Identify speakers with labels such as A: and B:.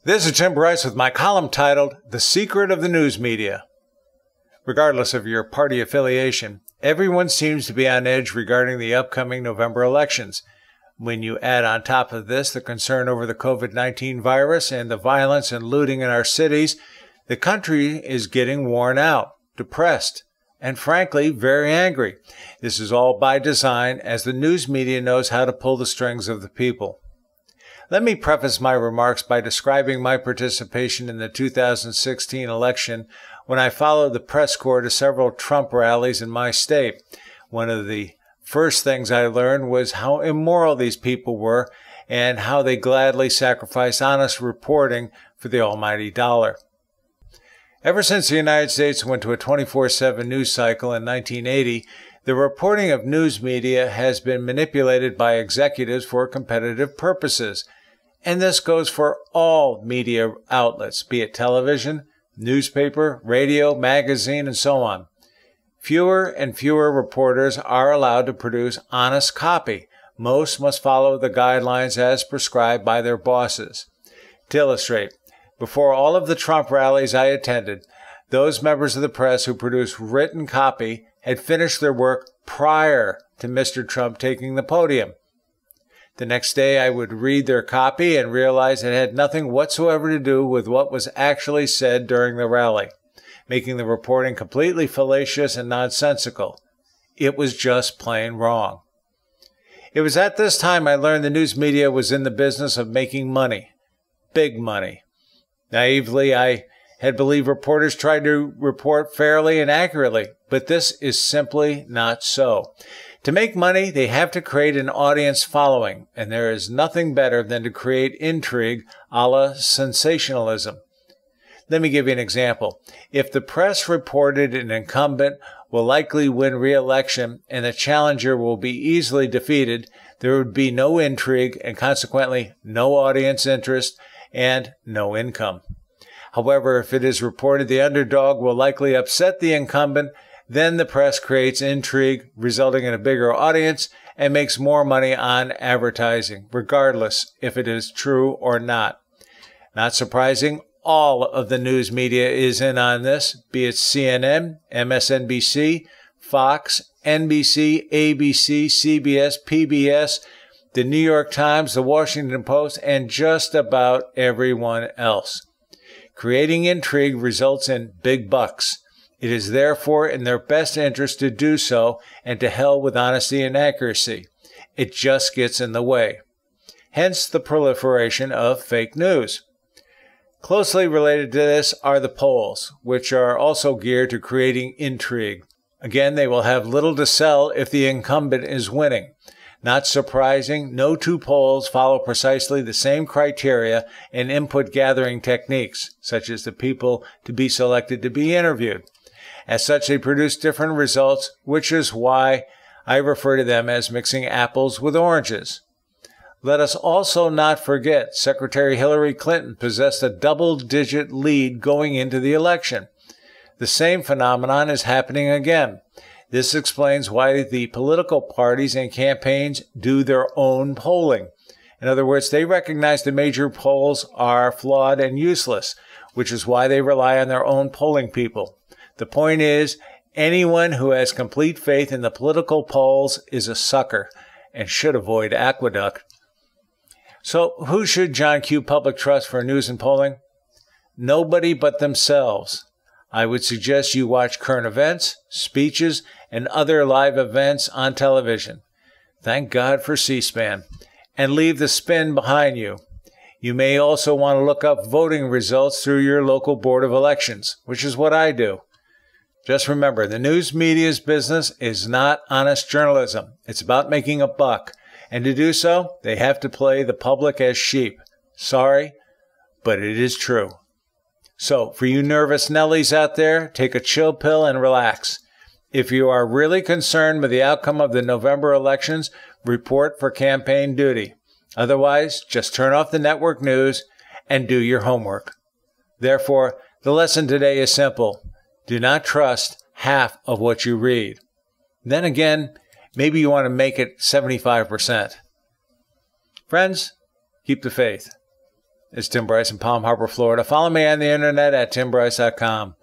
A: This is Tim Bryce with my column titled, The Secret of the News Media. Regardless of your party affiliation, everyone seems to be on edge regarding the upcoming November elections. When you add on top of this the concern over the COVID-19 virus and the violence and looting in our cities, the country is getting worn out, depressed, and frankly, very angry. This is all by design, as the news media knows how to pull the strings of the people. Let me preface my remarks by describing my participation in the 2016 election when I followed the press corps to several Trump rallies in my state. One of the first things I learned was how immoral these people were and how they gladly sacrificed honest reporting for the almighty dollar. Ever since the United States went to a 24/7 news cycle in 1980, the reporting of news media has been manipulated by executives for competitive purposes. And this goes for all media outlets, be it television, newspaper, radio, magazine, and so on. Fewer and fewer reporters are allowed to produce honest copy. Most must follow the guidelines as prescribed by their bosses. To illustrate, before all of the Trump rallies I attended, those members of the press who produced written copy had finished their work prior to Mr. Trump taking the podium. The next day I would read their copy and realize it had nothing whatsoever to do with what was actually said during the rally, making the reporting completely fallacious and nonsensical. It was just plain wrong. It was at this time I learned the news media was in the business of making money, big money. Naively, I had believed reporters tried to report fairly and accurately, but this is simply not so. To make money, they have to create an audience following, and there is nothing better than to create intrigue a la sensationalism. Let me give you an example. If the press reported an incumbent will likely win re-election and the challenger will be easily defeated, there would be no intrigue and consequently no audience interest and no income. However, if it is reported the underdog will likely upset the incumbent, then the press creates intrigue, resulting in a bigger audience and makes more money on advertising, regardless if it is true or not. Not surprising, all of the news media is in on this, be it CNN, MSNBC, Fox, NBC, ABC, CBS, PBS, the New York Times, the Washington Post, and just about everyone else. Creating intrigue results in big bucks. It is therefore in their best interest to do so, and to hell with honesty and accuracy. It just gets in the way. Hence the proliferation of fake news. Closely related to this are the polls, which are also geared to creating intrigue. Again, they will have little to sell if the incumbent is winning. Not surprising, no two polls follow precisely the same criteria and input gathering techniques, such as the people to be selected to be interviewed. As such, they produce different results, which is why I refer to them as mixing apples with oranges. Let us also not forget Secretary Hillary Clinton possessed a double-digit lead going into the election. The same phenomenon is happening again. This explains why the political parties and campaigns do their own polling. In other words, they recognize the major polls are flawed and useless, which is why they rely on their own polling people. The point is, anyone who has complete faith in the political polls is a sucker and should avoid Aqueduct. So who should John Q. Public trust for news and polling? Nobody but themselves. I would suggest you watch current events, speeches, and other live events on television. Thank God for C-SPAN. And leave the spin behind you. You may also want to look up voting results through your local board of elections, which is what I do. Just remember, the news media's business is not honest journalism. It's about making a buck. And to do so, they have to play the public as sheep. Sorry, but it is true. So, for you nervous Nellies out there, take a chill pill and relax. If you are really concerned with the outcome of the November elections, report for campaign duty. Otherwise, just turn off the network news and do your homework. Therefore, the lesson today is simple. Do not trust half of what you read. Then again, maybe you want to make it 75%. Friends, keep the faith. It's Tim Bryce in Palm Harbor, Florida. Follow me on the internet at timbryce.com.